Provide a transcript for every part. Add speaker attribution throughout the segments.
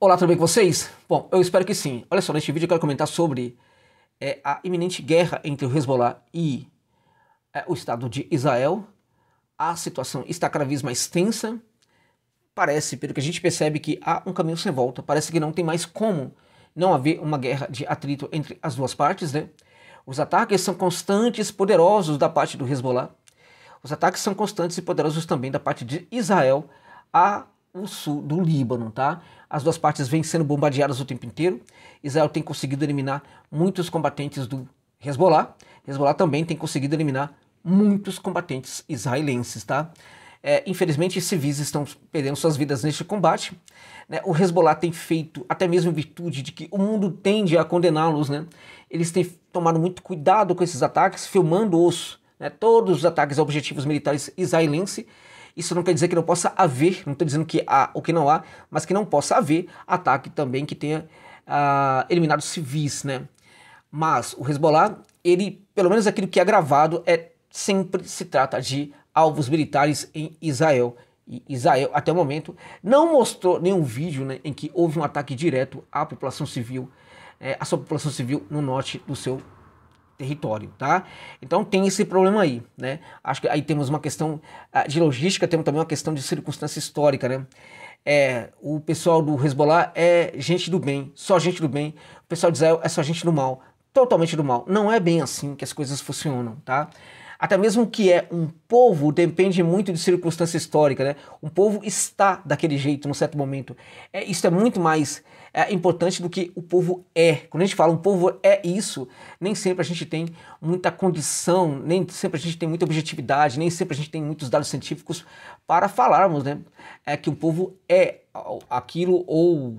Speaker 1: Olá, tudo bem com vocês? Bom, eu espero que sim. Olha só, neste vídeo eu quero comentar sobre a iminente guerra entre o Hezbollah e o Estado de Israel. A situação está cada vez mais tensa. Parece, pelo que a gente percebe, que há um caminho sem volta. Parece que não tem mais como não haver uma guerra de atrito entre as duas partes, né? Os ataques são constantes e poderosos da parte do Hezbollah. Os ataques são constantes e poderosos também da parte de Israel ao sul do Líbano, tá? As duas partes vêm sendo bombardeadas o tempo inteiro. Israel tem conseguido eliminar muitos combatentes do Hezbollah. Hezbollah também tem conseguido eliminar muitos combatentes israelenses, tá? Infelizmente, civis estão perdendo suas vidas neste combate, né? O Hezbollah tem feito, até mesmo em virtude de que o mundo tende a condená-los, né? Eles têm tomado muito cuidado com esses ataques, filmando-os, né? Todos os ataques a objetivos militares israelenses. Isso não quer dizer que não possa haver, não estou dizendo que há ou que não há, mas que não possa haver ataque também que tenha eliminado civis, né? Mas o Hezbollah, ele, pelo menos aquilo que é gravado, sempre se trata de alvos militares em Israel. E Israel, até o momento, não mostrou nenhum vídeo, né, em que houve um ataque direto à população civil, a sua população civil no norte do seu território, tá? Então tem esse problema aí, né? Acho que aí temos uma questão de logística, temos também uma questão de circunstância histórica, né? O pessoal do Hezbollah é gente do bem, só gente do bem. O pessoal de Israel é só gente do mal, totalmente do mal. Não é bem assim que as coisas funcionam, tá? Até mesmo que é um povo depende muito de circunstância histórica, né? Um povo está daquele jeito num certo momento. Isso é muito mais importante do que o povo é. Quando a gente fala um povo é isso, nem sempre a gente tem muita condição, nem sempre a gente tem muita objetividade, nem sempre a gente tem muitos dados científicos para falarmos, né? Que um povo é aquilo ou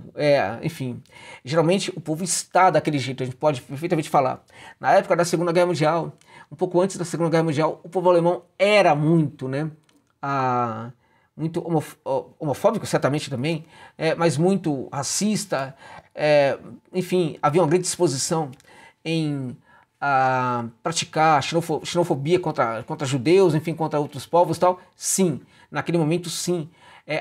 Speaker 1: enfim. Geralmente o povo está daquele jeito, a gente pode perfeitamente falar. Na época da Segunda Guerra Mundial, um pouco antes da Segunda Guerra Mundial, o povo alemão era muito, né, muito homofóbico, certamente também, mas muito racista, enfim, havia uma grande disposição em praticar xenofobia contra judeus, enfim, contra outros povos e tal. Sim, naquele momento sim.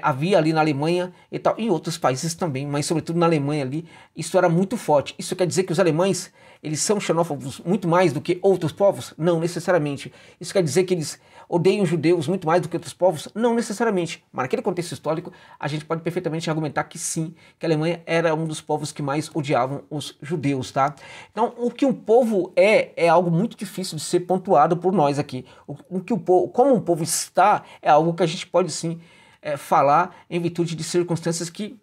Speaker 1: Havia ali na Alemanha e tal, em outros países também, mas sobretudo na Alemanha ali, isso era muito forte. Isso quer dizer que os alemães, eles são xenófobos muito mais do que outros povos? Não necessariamente. Isso quer dizer que eles odeiam judeus muito mais do que outros povos? Não necessariamente. Mas naquele contexto histórico, a gente pode perfeitamente argumentar que sim, que a Alemanha era um dos povos que mais odiavam os judeus, tá? Então, o que um povo é algo muito difícil de ser pontuado por nós aqui. Como um povo está, é algo que a gente pode sim falar em virtude de circunstâncias que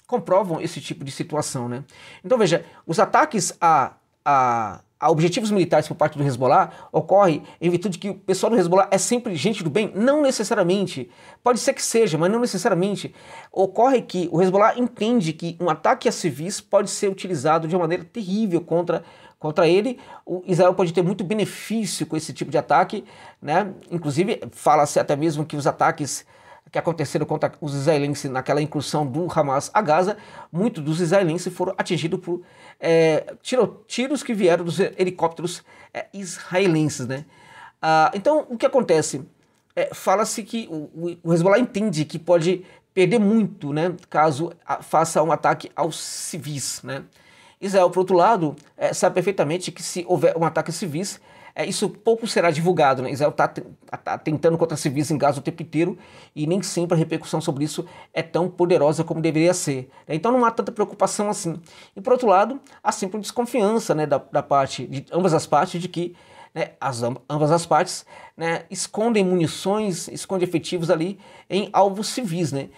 Speaker 1: comprovam esse tipo de situação, né? Então veja, os ataques a objetivos militares por parte do Hezbollah ocorrem em virtude que o pessoal do Hezbollah é sempre gente do bem? Não necessariamente. Pode ser que seja, mas não necessariamente. Ocorre que o Hezbollah entende que um ataque a civis pode ser utilizado de uma maneira terrível contra ele. O Israel pode ter muito benefício com esse tipo de ataque, né? Inclusive, fala-se até mesmo que os ataques que aconteceram contra os israelenses naquela incursão do Hamas a Gaza, muitos dos israelenses foram atingidos por tiros que vieram dos helicópteros israelenses, né? Então, o que acontece? Fala-se que o Hezbollah entende que pode perder muito, né, caso faça um ataque aos civis, né? Israel, por outro lado, sabe perfeitamente que se houver um ataque a civis, isso pouco será divulgado, né? Israel está tentando contra civis em Gaza o tempo inteiro e nem sempre a repercussão sobre isso é tão poderosa como deveria ser, né? Então não há tanta preocupação assim. E por outro lado, há sempre uma desconfiança, né, da parte de ambas as partes de que, né, ambas as partes, né, escondem munições, escondem efetivos ali em alvos civis, né?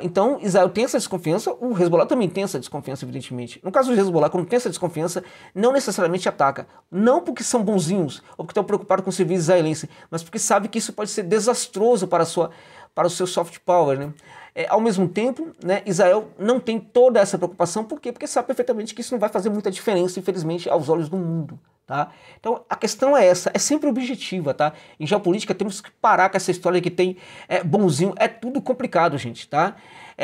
Speaker 1: Então Israel tem essa desconfiança, o Hezbollah também tem essa desconfiança, evidentemente. No caso do Hezbollah, quando tem essa desconfiança, não necessariamente ataca, não porque são bonzinhos ou porque estão preocupados com o civis israelense, mas porque sabe que isso pode ser desastroso para o seu soft power, né? Ao mesmo tempo, né, Israel não tem toda essa preocupação, por quê? Porque sabe perfeitamente que isso não vai fazer muita diferença, infelizmente, aos olhos do mundo, tá? Então a questão é essa, é sempre objetiva, tá? Em geopolítica temos que parar com essa história que tem bonzinho, é tudo complicado, gente, tá?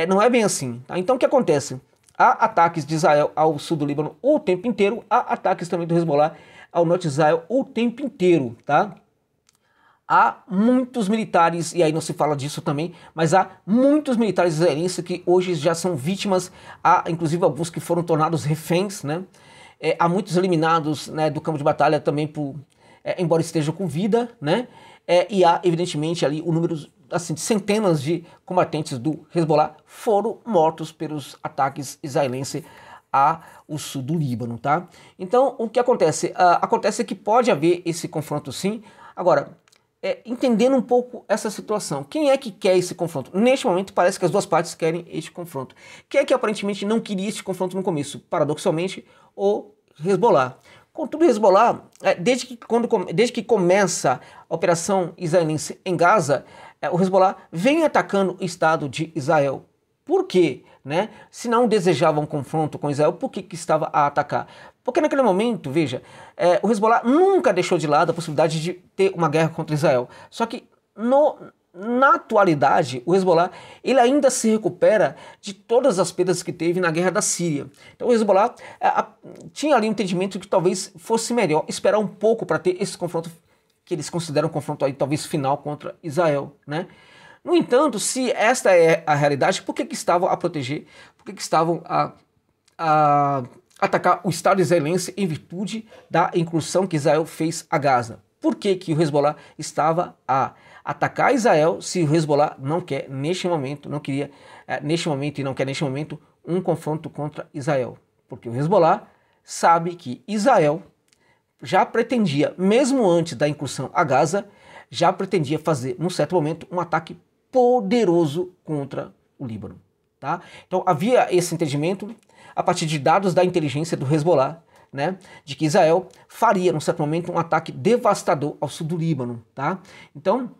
Speaker 1: Não é bem assim, tá? Então o que acontece? Há ataques de Israel ao sul do Líbano o tempo inteiro, há ataques também do Hezbollah ao norte de Israel o tempo inteiro, tá? há muitos militares, e aí não se fala disso também, mas há muitos militares israelenses que hoje já são vítimas, há inclusive alguns que foram tornados reféns, né? Há muitos eliminados, né, do campo de batalha também, embora estejam com vida, né? E há evidentemente ali o número assim, de centenas de combatentes do Hezbollah foram mortos pelos ataques israelenses ao sul do Líbano, tá? Então o que acontece? Acontece que pode haver esse confronto sim. Agora, entendendo um pouco essa situação, quem é que quer esse confronto? Neste momento parece que as duas partes querem este confronto. Quem é que aparentemente não queria este confronto no começo? Paradoxalmente, o Hezbollah. Contudo, o Hezbollah, desde que começa a operação israelense em Gaza, o Hezbollah vem atacando o Estado de Israel. Por quê? Né? Se não desejava um confronto com Israel, por que estava a atacar? Porque naquele momento, veja, o Hezbollah nunca deixou de lado a possibilidade de ter uma guerra contra Israel. Só que na atualidade, o Hezbollah ele ainda se recupera de todas as perdas que teve na guerra da Síria. Então o Hezbollah tinha ali um entendimento que talvez fosse melhor esperar um pouco para ter esse confronto que eles consideram um confronto aí, talvez final contra Israel, né? No entanto, se esta é a realidade, por que estavam a proteger, por que estavam a atacar o Estado israelense em virtude da incursão que Israel fez a Gaza? Por que o Hezbollah estava a atacar Israel se o Hezbollah não quer neste momento, não queria neste momento e não quer neste momento um confronto contra Israel? Porque o Hezbollah sabe que Israel já pretendia, mesmo antes da incursão a Gaza, já pretendia fazer, num certo momento, um ataque poderoso contra o Líbano. Tá? Então havia esse entendimento, a partir de dados da inteligência do Hezbollah, né, de que Israel faria, num certo momento, um ataque devastador ao sul do Líbano. Tá? Então,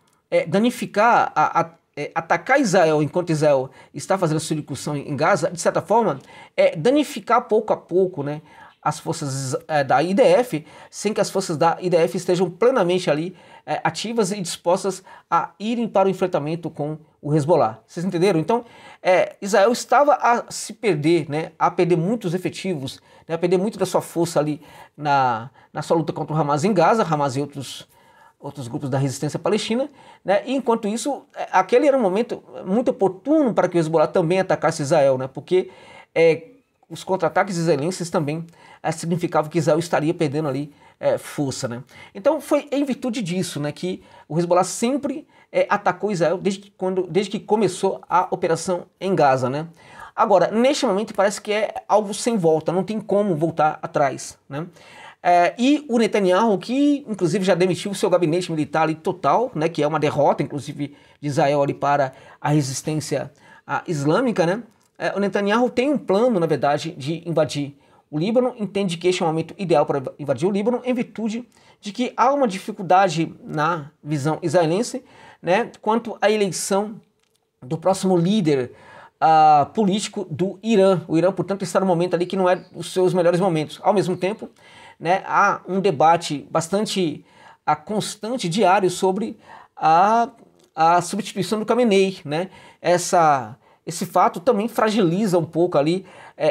Speaker 1: danificar, atacar Israel enquanto Israel está fazendo a sua incursão em Gaza, de certa forma, danificar pouco a pouco, né, as forças da IDF, sem que as forças da IDF estejam plenamente ali ativas e dispostas a irem para o enfrentamento com o Hezbollah. Vocês entenderam? Então, Israel estava a se perder, né, a perder muitos efetivos, né, a perder muito da sua força ali na sua luta contra o Hamas em Gaza, Hamas e outros grupos da resistência palestina, né? E enquanto isso, aquele era um momento muito oportuno para que o Hezbollah também atacasse Israel, né? Porque os contra-ataques israelenses também significavam que Israel estaria perdendo ali força, né? Então foi em virtude disso, né, que o Hezbollah sempre atacou Israel desde que começou a operação em Gaza, né? Agora, neste momento parece que é algo sem volta, não tem como voltar atrás, né? E o Netanyahu, que inclusive já demitiu o seu gabinete militar ali total, né, que é uma derrota inclusive de Israel ali para a resistência islâmica, né? O Netanyahu tem um plano, na verdade, de invadir o Líbano, entende que este é o momento ideal para invadir o Líbano, em virtude de que há uma dificuldade na visão israelense, né, quanto à eleição do próximo líder político do Irã. O Irã, portanto, está num momento ali que não é os seus melhores momentos. Ao mesmo tempo, né, há um debate bastante constante, diário, sobre a substituição do Khamenei, né? Esse fato também fragiliza um pouco ali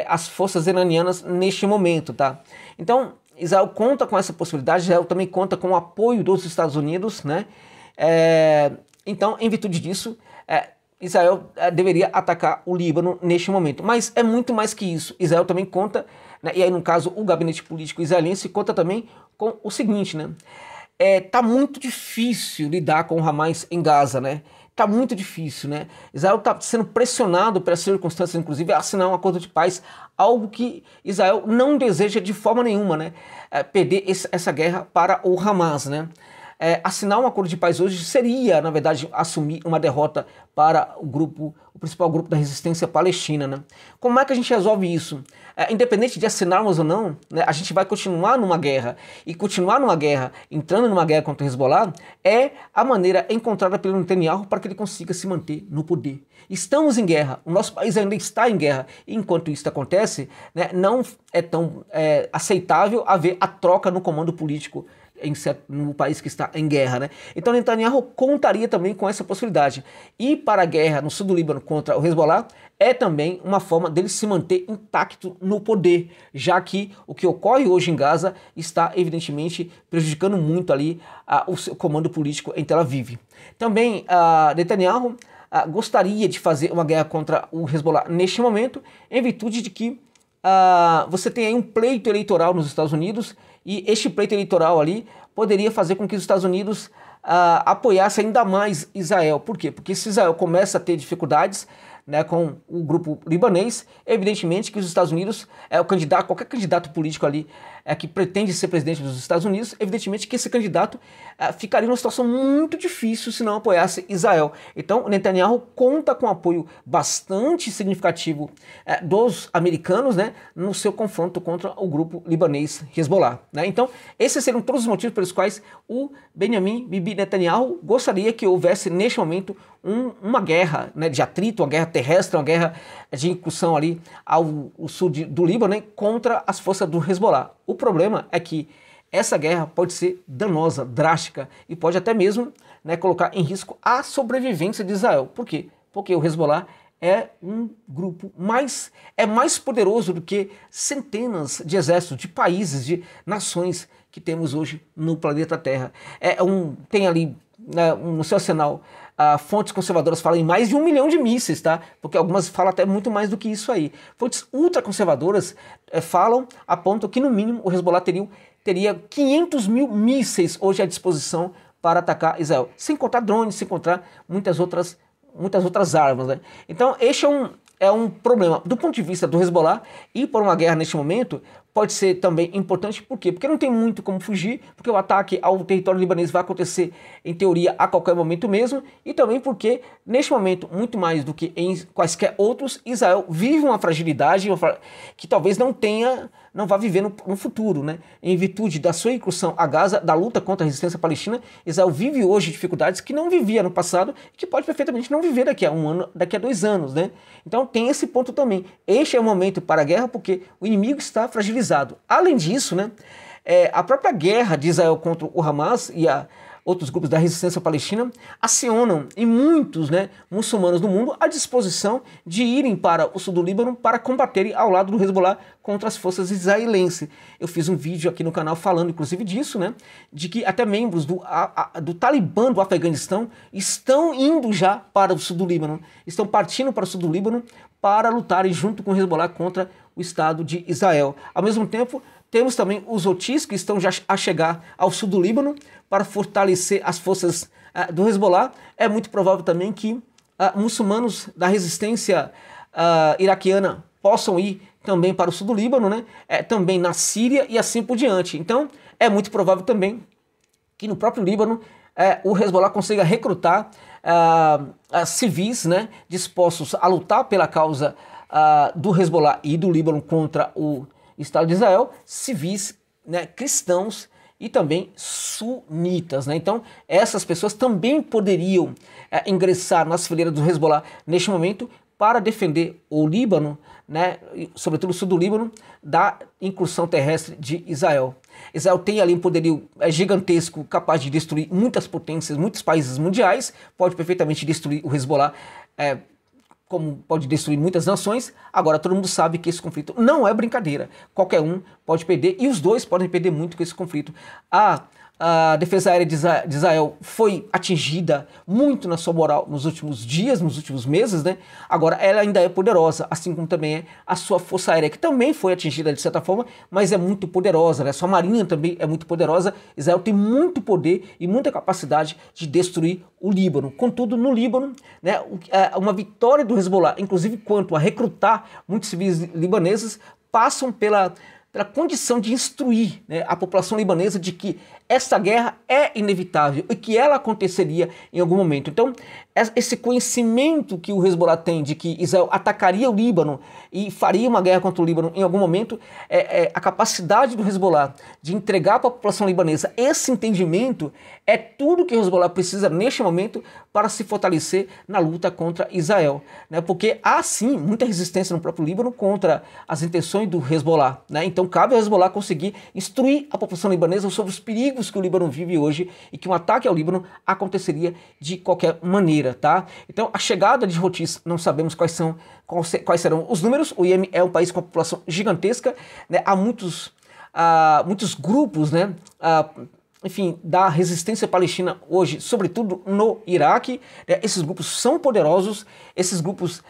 Speaker 1: as forças iranianas neste momento, tá? Então, Israel conta com essa possibilidade, Israel também conta com o apoio dos Estados Unidos, né? Então, em virtude disso, Israel deveria atacar o Líbano neste momento. Mas é muito mais que isso. Israel também conta, né, e aí no caso o gabinete político israelense conta também com o seguinte, né? Tá muito difícil lidar com o Hamas em Gaza, né? Tá muito difícil, né? Israel está sendo pressionado pelas circunstâncias, inclusive, a assinar um acordo de paz, algo que Israel não deseja de forma nenhuma, né? Perder essa guerra para o Hamas, né? Assinar um acordo de paz hoje seria, na verdade, assumir uma derrota para o principal grupo da resistência palestina, né? Como é que a gente resolve isso? Independente de assinarmos ou não, né, a gente vai continuar numa guerra. E continuar numa guerra, entrando numa guerra contra o Hezbollah, é a maneira encontrada pelo Netanyahu para que ele consiga se manter no poder. Estamos em guerra, o nosso país ainda está em guerra. E enquanto isso acontece, né, não é tão aceitável haver a troca no comando político no país que está em guerra, né? Então Netanyahu contaria também com essa possibilidade. Ir para a guerra no sul do Líbano contra o Hezbollah é também uma forma dele se manter intacto no poder, já que o que ocorre hoje em Gaza está evidentemente prejudicando muito ali o seu comando político em Tel Aviv. Também Netanyahu gostaria de fazer uma guerra contra o Hezbollah neste momento, em virtude de que você tem aí um pleito eleitoral nos Estados Unidos, e este pleito eleitoral ali poderia fazer com que os Estados Unidos apoiassem ainda mais Israel. Por quê? Porque se Israel começa a ter dificuldades, né, com o grupo libanês, evidentemente que os Estados Unidos, qualquer candidato político ali que pretende ser presidente dos Estados Unidos, evidentemente que esse candidato ficaria numa situação muito difícil se não apoiasse Israel. Então Netanyahu conta com apoio bastante significativo dos americanos, né, no seu confronto contra o grupo libanês Hezbollah, né? Então esses seriam todos os motivos pelos quais o Benjamin Bibi Netanyahu gostaria que houvesse neste momento uma guerra, né, de atrito, uma guerra terrestre, uma guerra de incursão ali ao sul do Líbano, né, contra as forças do Hezbollah. O problema é que essa guerra pode ser danosa, drástica, e pode até mesmo, né, colocar em risco a sobrevivência de Israel. Por quê? Porque o Hezbollah é um grupo mais poderoso do que centenas de exércitos, de países, de nações que temos hoje no planeta Terra. Tem ali, né, no seu arsenal, fontes conservadoras falam em mais de 1 milhão de mísseis, tá? Porque algumas falam até muito mais do que isso aí. Fontes ultraconservadoras apontam que no mínimo o Hezbollah teria 500 mil mísseis hoje à disposição para atacar Israel, sem contar drones, sem contar muitas outras armas, né? Então este é um problema do ponto de vista do Hezbollah. Ir por uma guerra neste momento pode ser também importante. Por quê? Porque não tem muito como fugir, porque o ataque ao território libanês vai acontecer, em teoria, a qualquer momento mesmo, e também porque, neste momento, muito mais do que em quaisquer outros, Israel vive uma fragilidade que talvez não vá viver no futuro, né? Em virtude da sua incursão a Gaza, da luta contra a resistência palestina, Israel vive hoje dificuldades que não vivia no passado e que pode perfeitamente não viver daqui a 1 ano, daqui a 2 anos, né? Então tem esse ponto também. Este é o momento para a guerra porque o inimigo está fragilizado. Além disso, né, a própria guerra de Israel contra o Hamas e outros grupos da resistência palestina acionam em muitos, né, muçulmanos do mundo a disposição de irem para o sul do Líbano para combaterem ao lado do Hezbollah contra as forças israelenses. Eu fiz um vídeo aqui no canal falando inclusive disso, né, de que até membros do Talibã do Afeganistão estão indo já para o sul do Líbano, estão partindo para o sul do Líbano para lutarem junto com o Hezbollah contra o Estado de Israel. Ao mesmo tempo, temos também os Houthis que estão já a chegar ao sul do Líbano para fortalecer as forças do Hezbollah. É muito provável também que muçulmanos da resistência iraquiana possam ir também para o sul do Líbano, né? Também na Síria e assim por diante. Então, é muito provável também que no próprio Líbano o Hezbollah consiga recrutar civis, né, dispostos a lutar pela causa do Hezbollah e do Líbano contra o Estado de Israel, civis, né, cristãos e também sunitas, né? Então essas pessoas também poderiam ingressar nas fileiras do Hezbollah neste momento para defender o Líbano, né, sobretudo o sul do Líbano, da incursão terrestre de Israel. Israel tem ali um poderio gigantesco, capaz de destruir muitas potências, muitos países mundiais, pode perfeitamente destruir o Hezbollah, como pode destruir muitas nações. Agora todo mundo sabe que esse conflito não é brincadeira, qualquer um pode perder, e os dois podem perder muito com esse conflito. A defesa aérea de Israel foi atingida muito na sua moral nos últimos dias, nos últimos meses, né? Agora ela ainda é poderosa, assim como também é a sua força aérea, que também foi atingida de certa forma, mas é muito poderosa, né? Sua marinha também é muito poderosa. Israel tem muito poder e muita capacidade de destruir o Líbano. Contudo, no Líbano, né, uma vitória do Hezbollah, inclusive quanto a recrutar muitos civis libaneses, passam pela condição de instruir, né, a população libanesa de que essa guerra é inevitável e que ela aconteceria em algum momento. Então, esse conhecimento que o Hezbollah tem de que Israel atacaria o Líbano e faria uma guerra contra o Líbano em algum momento, a capacidade do Hezbollah de entregar para a população libanesa esse entendimento é tudo que o Hezbollah precisa neste momento para se fortalecer na luta contra Israel, né? Porque há sim muita resistência no próprio Líbano contra as intenções do Hezbollah, né? Então Então cabe ao Hezbollah conseguir instruir a população libanesa sobre os perigos que o Líbano vive hoje e que um ataque ao Líbano aconteceria de qualquer maneira, tá? Então a chegada de Houthis, não sabemos quais serão os números. O Iêmen é um país com uma população gigantesca, né? Há muitos grupos, né? Enfim, da resistência palestina hoje, sobretudo no Iraque. Esses grupos são poderosos, esses grupos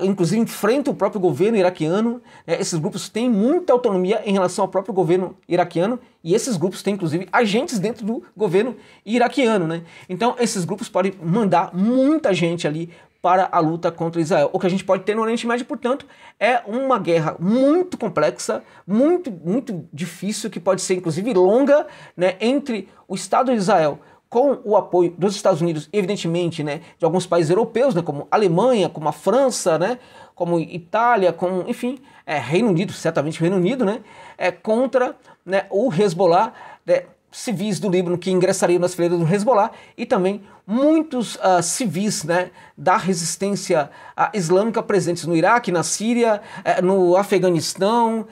Speaker 1: inclusive enfrentam o próprio governo iraquiano, esses grupos têm muita autonomia em relação ao próprio governo iraquiano, e esses grupos têm inclusive agentes dentro do governo iraquiano, né? Então esses grupos podem mandar muita gente ali para a luta contra Israel. O que a gente pode ter no Oriente Médio, portanto, é uma guerra muito complexa, muito difícil, que pode ser inclusive longa, né, entre o Estado de Israel com o apoio dos Estados Unidos, evidentemente, né, de alguns países europeus, né, como a Alemanha, como a França, né, como Itália, como, enfim, Reino Unido, certamente o Reino Unido, né, contra, né, o Hezbollah, né, civis do Líbano que ingressariam nas fileiras do Hezbollah, e também muitos civis, né, da resistência islâmica presentes no Iraque, na Síria, no Afeganistão,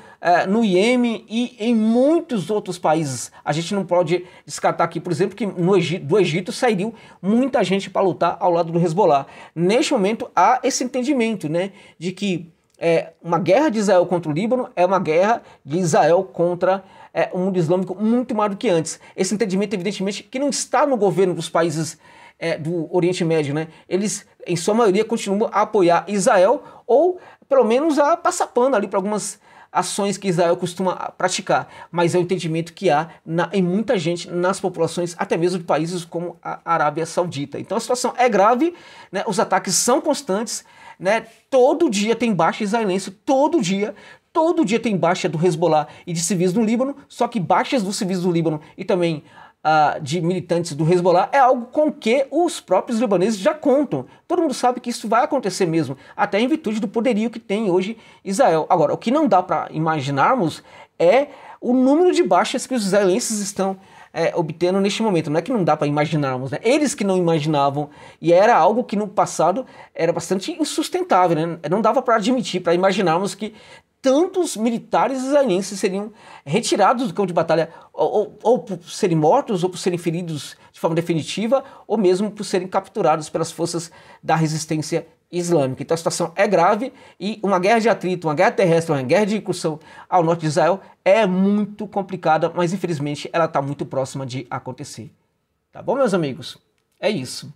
Speaker 1: no Iêmen e em muitos outros países. A gente não pode descartar aqui, por exemplo, que do Egito sairia muita gente para lutar ao lado do Hezbollah. Neste momento há esse entendimento, né, de que uma guerra de Israel contra o Líbano é uma guerra de Israel contra o mundo islâmico muito mais do que antes. Esse entendimento, evidentemente, que não está no governo dos países do Oriente Médio, né? Eles, em sua maioria, continuam a apoiar Israel, ou pelo menos a passar pano ali para algumas ações que Israel costuma praticar. Mas é o entendimento que há em muita gente, nas populações, até mesmo de países como a Arábia Saudita. Então a situação é grave, né? Os ataques são constantes, né? Todo dia tem baixa israelense, todo dia tem baixa do Hezbollah e de civis no Líbano, só que baixas dos civis do Líbano e também de militantes do Hezbollah é algo com que os próprios libaneses já contam. Todo mundo sabe que isso vai acontecer mesmo, até em virtude do poderio que tem hoje Israel. Agora, o que não dá para imaginarmos é o número de baixas que os israelenses estão obtendo neste momento. Não é que não dá para imaginarmos, né? Eles que não imaginavam, e era algo que no passado era bastante insustentável, né? Não dava para admitir, para imaginarmos que tantos militares israelenses seriam retirados do campo de batalha, ou por serem mortos, ou por serem feridos de forma definitiva, ou mesmo por serem capturados pelas forças da resistência islâmica. Então a situação é grave, e uma guerra de atrito, uma guerra terrestre, uma guerra de incursão ao norte de Israel é muito complicada, mas infelizmente ela está muito próxima de acontecer. Tá bom, meus amigos? É isso.